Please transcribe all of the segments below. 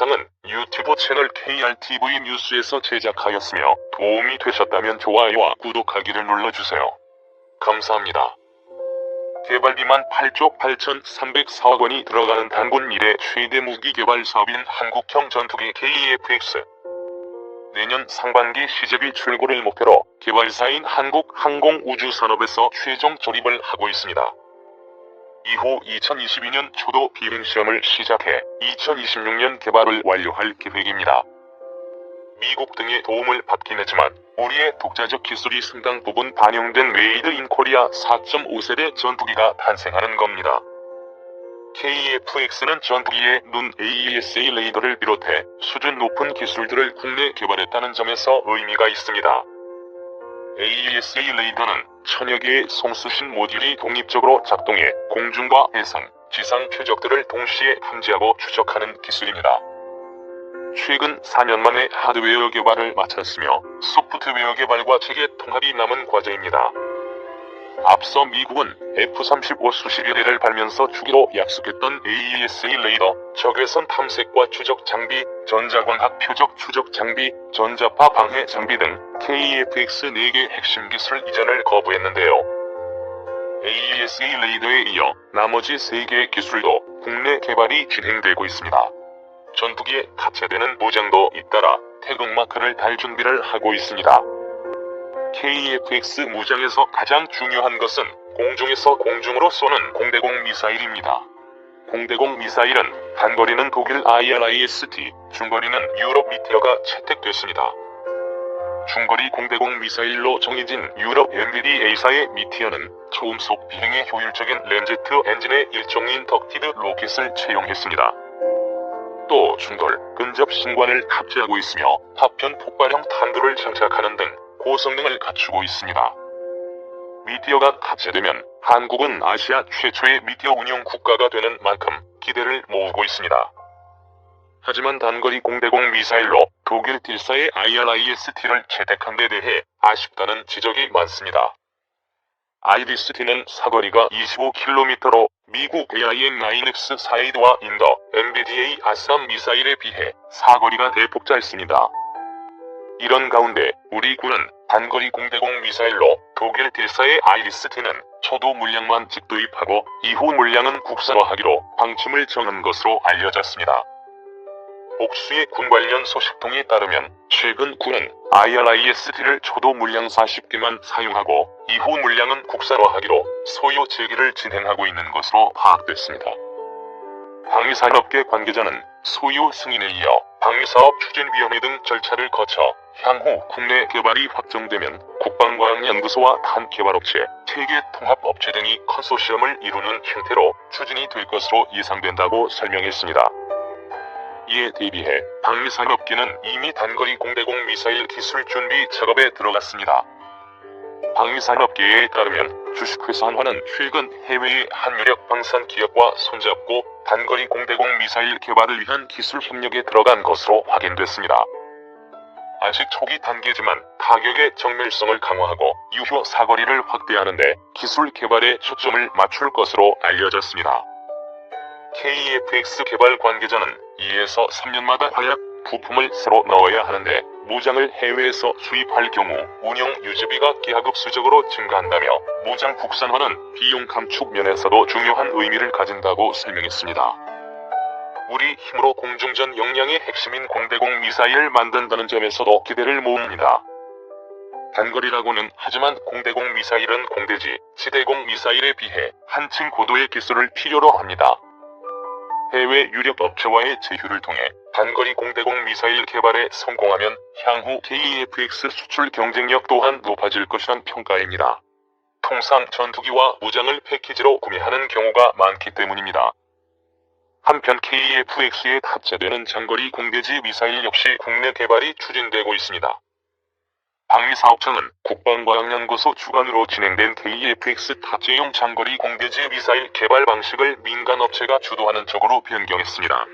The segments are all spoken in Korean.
영상은 유튜브 채널 KRTV 뉴스에서 제작하였으며 도움이 되셨다면 좋아요와 구독하기를 눌러주세요. 감사합니다. 개발비만 8조 8,304억 원이 들어가는 단군 이래 최대 무기 개발 사업인 한국형 전투기 KF-X. 내년 상반기 시제비 출고를 목표로 개발사인 한국항공우주산업에서 최종 조립을 하고 있습니다. 이후 2022년 초도 비행시험을 시작해 2026년 개발을 완료할 계획입니다. 미국 등의 도움을 받긴 했지만 우리의 독자적 기술이 상당 부분 반영된 메이드 인 코리아 4.5세대 전투기가 탄생하는 겁니다. KF-X는 전투기의 눈 AESA 레이더를 비롯해 수준 높은 기술들을 국내 개발했다는 점에서 의미가 있습니다. AESA 레이더는 천여 개의 송수신 모듈이 독립적으로 작동해 공중과 해상, 지상 표적들을 동시에 탐지하고 추적하는 기술입니다. 최근 4년 만에 하드웨어 개발을 마쳤으며 소프트웨어 개발과 체계 통합이 남은 과제입니다. 앞서 미국은 F-35 수십여 대를 발면서 주기로 약속했던 AESA 레이더, 적외선 탐색과 추적 장비, 전자광학 표적 추적 장비, 전자파 방해 장비 등 KF-X 4개 핵심 기술 이전을 거부했는데요. AESA 레이더에 이어 나머지 3개의 기술도 국내 개발이 진행되고 있습니다. 전투기에 탑재되는 무장도 잇따라 태극마크를 달 준비를 하고 있습니다. KF-X 무장에서 가장 중요한 것은 공중에서 공중으로 쏘는 공대공 미사일입니다. 공대공 미사일은 단거리는 독일 IRIS-T, 중거리는 유럽 미티어가 채택됐습니다. 중거리 공대공 미사일로 정해진 유럽 MBDA사의 미티어는 초음속 비행에 효율적인 램제트 엔진의 일종인 덕티드 로켓을 채용했습니다. 또 중돌, 근접 신관을 탑재하고 있으며 파편 폭발형 탄두를 장착하는 등 고성능을 갖추고 있습니다. 미티어가 탑재되면 한국은 아시아 최초의 미티어 운용 국가가 되는 만큼 기대를 모으고 있습니다. 하지만 단거리 공대공 미사일로 독일 딜사의 IRIS-T를 채택한 데 대해 아쉽다는 지적이 많습니다. IRIS-T는 사거리가 25km로 미국 AIM-9X 사이드와 인더 MBDA 아스람 미사일에 비해 사거리가 대폭 짧습니다. 이런 가운데 우리 군은 단거리 공대공 미사일로 독일 딜사의 IRIS-T는 초도 물량만 직도입하고 이후 물량은 국산화하기로 방침을 정한 것으로 알려졌습니다. 복수의 군 관련 소식통에 따르면 최근 군은 IRIS-T를 초도 물량 40개만 사용하고 이후 물량은 국산화하기로 소요 제기를 진행하고 있는 것으로 파악됐습니다. 방위산업계 관계자는 소요 승인에 이어 방위사업 추진위원회 등 절차를 거쳐 향후 국내 개발이 확정되면 국방과학연구소와 탄개발업체, 세계통합업체 등이 컨소시엄을 이루는 형태로 추진이 될 것으로 예상된다고 설명했습니다. 이에 대비해 방위산업계는 이미 단거리 공대공 미사일 기술 준비 작업에 들어갔습니다. 방위산업계에 따르면 주식회사 한화는 최근 해외의 한 유력 방산 기업과 손잡고 단거리 공대공 미사일 개발을 위한 기술 협력에 들어간 것으로 확인됐습니다. 아직 초기 단계지만 타격의 정밀성을 강화하고 유효 사거리를 확대하는 데 기술 개발에 초점을 맞출 것으로 알려졌습니다. KF-X 개발 관계자는 2에서 3년마다 화약 부품을 새로 넣어야 하는데 무장을 해외에서 수입할 경우 운영 유지비가 기하급수적으로 증가한다며 무장 국산화는 비용 감축 면에서도 중요한 의미를 가진다고 설명했습니다. 우리 힘으로 공중전 역량의 핵심인 공대공 미사일을 만든다는 점에서도 기대를 모읍니다. 단거리라고는 하지만 공대공 미사일은 공대지, 지대공 미사일에 비해 한층 고도의 기술을 필요로 합니다. 해외 유력 업체와의 제휴를 통해 단거리 공대공 미사일 개발에 성공하면 향후 KF-X 수출 경쟁력 또한 높아질 것이란 평가입니다. 통상 전투기와 무장을 패키지로 구매하는 경우가 많기 때문입니다. 한편 KF-X에 탑재되는 장거리 공대지 미사일 역시 국내 개발이 추진되고 있습니다. 방위사업청은 국방과학연구소 주관으로 진행된 KF-X 탑재용 장거리 공대지 미사일 개발 방식을 민간업체가 주도하는 쪽으로 변경했습니다.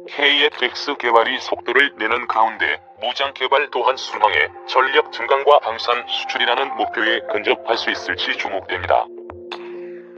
KF-X 개발이 속도를 내는 가운데 무장 개발 또한 순항해 전력 증강과 방산 수출이라는 목표에 근접할 수 있을지 주목됩니다.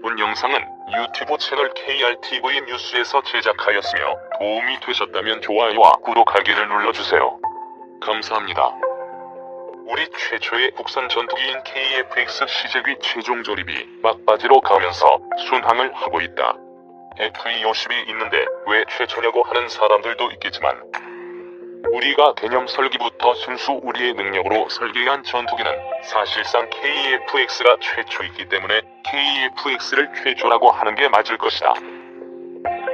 본 영상은 유튜브 채널 KRTV 뉴스에서 제작하였으며 도움이 되셨다면 좋아요와 구독하기를 눌러주세요. 감사합니다. 우리 최초의 국산 전투기인 KF-X 시제기 최종 조립이 막바지로 가면서 순항을 하고 있다. FA-50이 있는데 왜 최초냐고 하는 사람들도 있겠지만 우리가 개념 설계부터 순수 우리의 능력으로 설계한 전투기는 사실상 KF-X가 최초이기 때문에 KF-X를 최초라고 하는 게 맞을 것이다.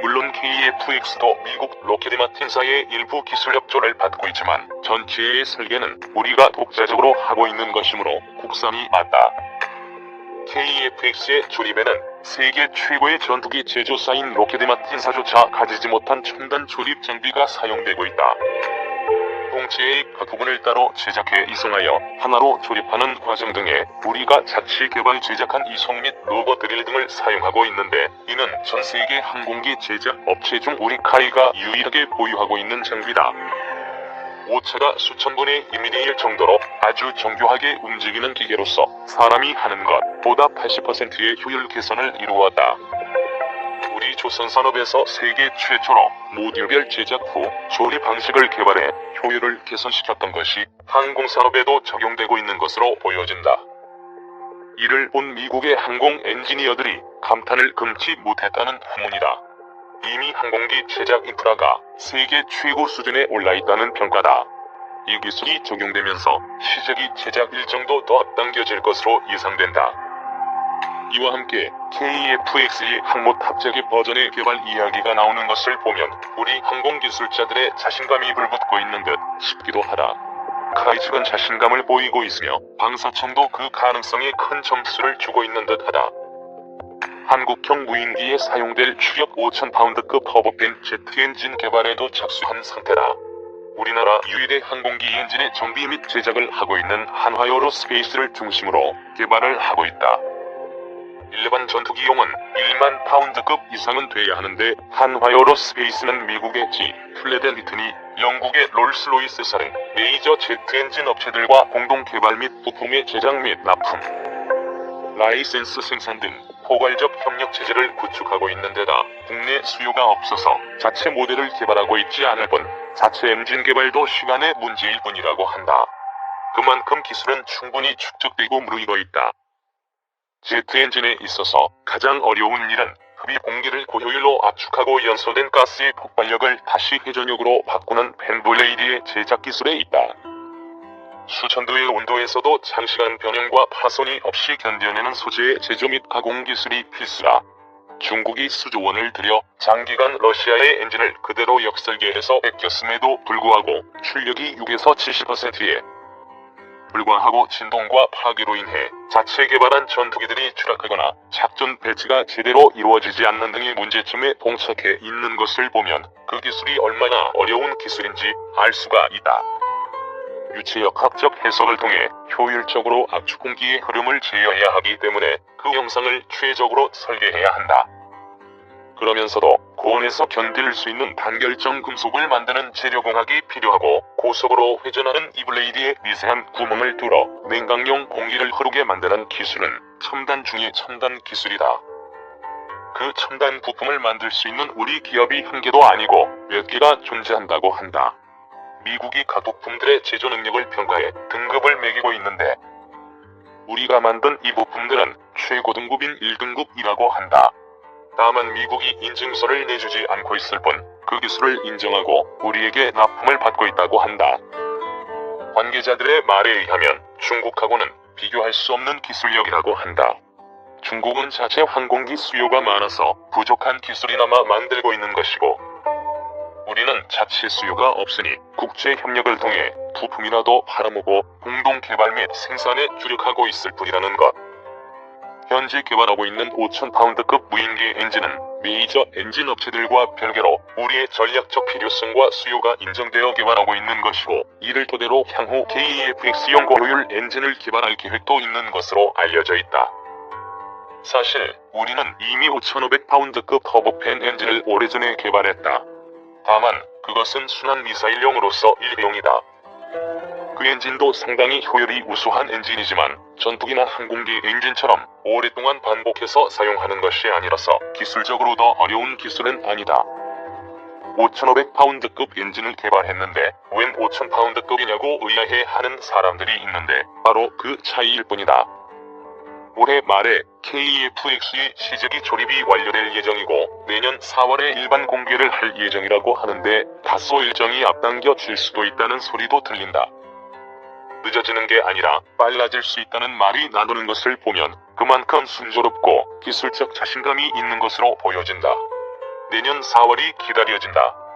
물론 KF-X도 미국 로켓 마틴사의 일부 기술 협조를 받고 있지만 전체의 설계는 우리가 독자적으로 하고 있는 것이므로 국산이 맞다. KF-X의 조립에는 세계 최고의 전투기 제조사인 로켓 마틴사조차 가지지 못한 첨단 조립 장비가 사용되고 있다. 동체의 각 부분을 따로 제작해 이송하여 하나로 조립하는 과정 등에 우리가 자체 개발 제작한 이송 및 로버 드릴 등을 사용하고 있는데 이는 전 세계 항공기 제작 업체 중 우리카이가 유일하게 보유하고 있는 장비다. 오차가 수천 분의 1mm 일 정도로 아주 정교하게 움직이는 기계로서 사람이 하는 것보다 80%의 효율 개선을 이루었다. 우리 조선산업에서 세계 최초로 모듈별 제작 후 조립 방식을 개발해 효율을 개선시켰던 것이 항공산업에도 적용되고 있는 것으로 보여진다. 이를 본 미국의 항공 엔지니어들이 감탄을 금치 못했다는 후문이다. 이미 항공기 제작 인프라가 세계 최고 수준에 올라있다는 평가다. 이 기술이 적용되면서 시제기 제작 일정도 더 앞당겨질 것으로 예상된다. 이와 함께 KF-X의 항모 탑재기 버전의 개발 이야기가 나오는 것을 보면 우리 항공기술자들의 자신감이 불붙고 있는 듯 싶기도 하다. 카이 측은 자신감을 보이고 있으며 방사청도 그 가능성에 큰 점수를 주고 있는 듯하다. 한국형 무인기에 사용될 추력 5,000파운드급 터보팬 제트 엔진 개발에도 착수한 상태다. 우리나라 유일의 항공기 엔진의 정비 및 제작을 하고 있는 한화요로 스페이스를 중심으로 개발을 하고 있다. 일반 전투기용은 1만 파운드급 이상은 돼야 하는데 한화요로 스페이스는 미국의 G, 플레덴 리튼이 영국의 롤스로이스사는 메이저 제트 엔진 업체들과 공동 개발 및 부품의 제작 및 납품, 라이센스 생산 등 포괄적 협력 체제를 구축하고 있는 데다 국내 수요가 없어서 자체 모델을 개발하고 있지 않을 뿐 자체 엔진 개발도 시간의 문제일 뿐이라고 한다. 그만큼 기술은 충분히 축적되고 무르익어 있다. 제트 엔진에 있어서 가장 어려운 일은 흡입 공기를 고효율로 압축하고 연소된 가스의 폭발력을 다시 회전력으로 바꾸는 팬블레이드의 제작 기술에 있다. 수천도의 온도에서도 장시간 변형과 파손이 없이 견뎌내는 소재의 제조 및 가공 기술이 필수다. 중국이 수조 원을 들여 장기간 러시아의 엔진을 그대로 역설계해서 베꼈음에도 불구하고 출력이 6에서 70%에 불과하고 진동과 파괴로 인해 자체 개발한 전투기들이 추락하거나 작전 배치가 제대로 이루어지지 않는 등의 문제점에 봉착해 있는 것을 보면 그 기술이 얼마나 어려운 기술인지 알 수가 있다. 유체역학적 해석을 통해 효율적으로 압축 공기의 흐름을 제어해야 하기 때문에 그 영상을 최적으로 설계해야 한다. 그러면서도 고온에서 견딜 수 있는 단결정 금속을 만드는 재료공학이 필요하고 고속으로 회전하는 이 블레이드에 미세한 구멍을 뚫어 냉각용 공기를 흐르게 만드는 기술은 첨단 중의 첨단 기술이다. 그 첨단 부품을 만들 수 있는 우리 기업이 한 개도 아니고 몇 개가 존재한다고 한다. 미국이 각 부품들의 제조 능력을 평가해 등급을 매기고 있는데 우리가 만든 이 부품들은 최고 등급인 1등급이라고 한다. 다만 미국이 인증서를 내주지 않고 있을 뿐 그 기술을 인정하고 우리에게 납품을 받고 있다고 한다. 관계자들의 말에 의하면 중국하고는 비교할 수 없는 기술력이라고 한다. 중국은 자체 항공기 수요가 많아서 부족한 기술이나마 만들고 있는 것이고 우리는 자체 수요가 없으니 국제 협력을 통해 부품이라도 팔아먹고 공동 개발 및 생산에 주력하고 있을 뿐이라는 것. 현재 개발하고 있는 5,000파운드급 무인기 엔진은 메이저 엔진 업체들과 별개로 우리의 전략적 필요성과 수요가 인정되어 개발하고 있는 것이고 이를 토대로 향후 KF-X용 고효율 엔진을 개발할 계획도 있는 것으로 알려져 있다. 사실 우리는 이미 5,500파운드급 터보팬 엔진을 오래전에 개발했다. 다만 그것은 순환 미사일용으로서 일회용이다. 그 엔진도 상당히 효율이 우수한 엔진이지만 전투기나 항공기 엔진처럼 오랫동안 반복해서 사용하는 것이 아니라서 기술적으로 더 어려운 기술은 아니다. 5,500파운드급 엔진을 개발했는데 웬 5,000파운드급이냐고 의아해하는 사람들이 있는데 바로 그 차이일 뿐이다. 올해 말에 KF-X의 시제기 조립이 완료될 예정이고 내년 4월에 일반 공개를 할 예정이라고 하는데 다소 일정이 앞당겨질 수도 있다는 소리도 들린다. 늦어지는 게 아니라 빨라질 수 있다는 말이 나도는 것을 보면 그만큼 순조롭고 기술적 자신감이 있는 것으로 보여진다. 내년 4월이 기다려진다.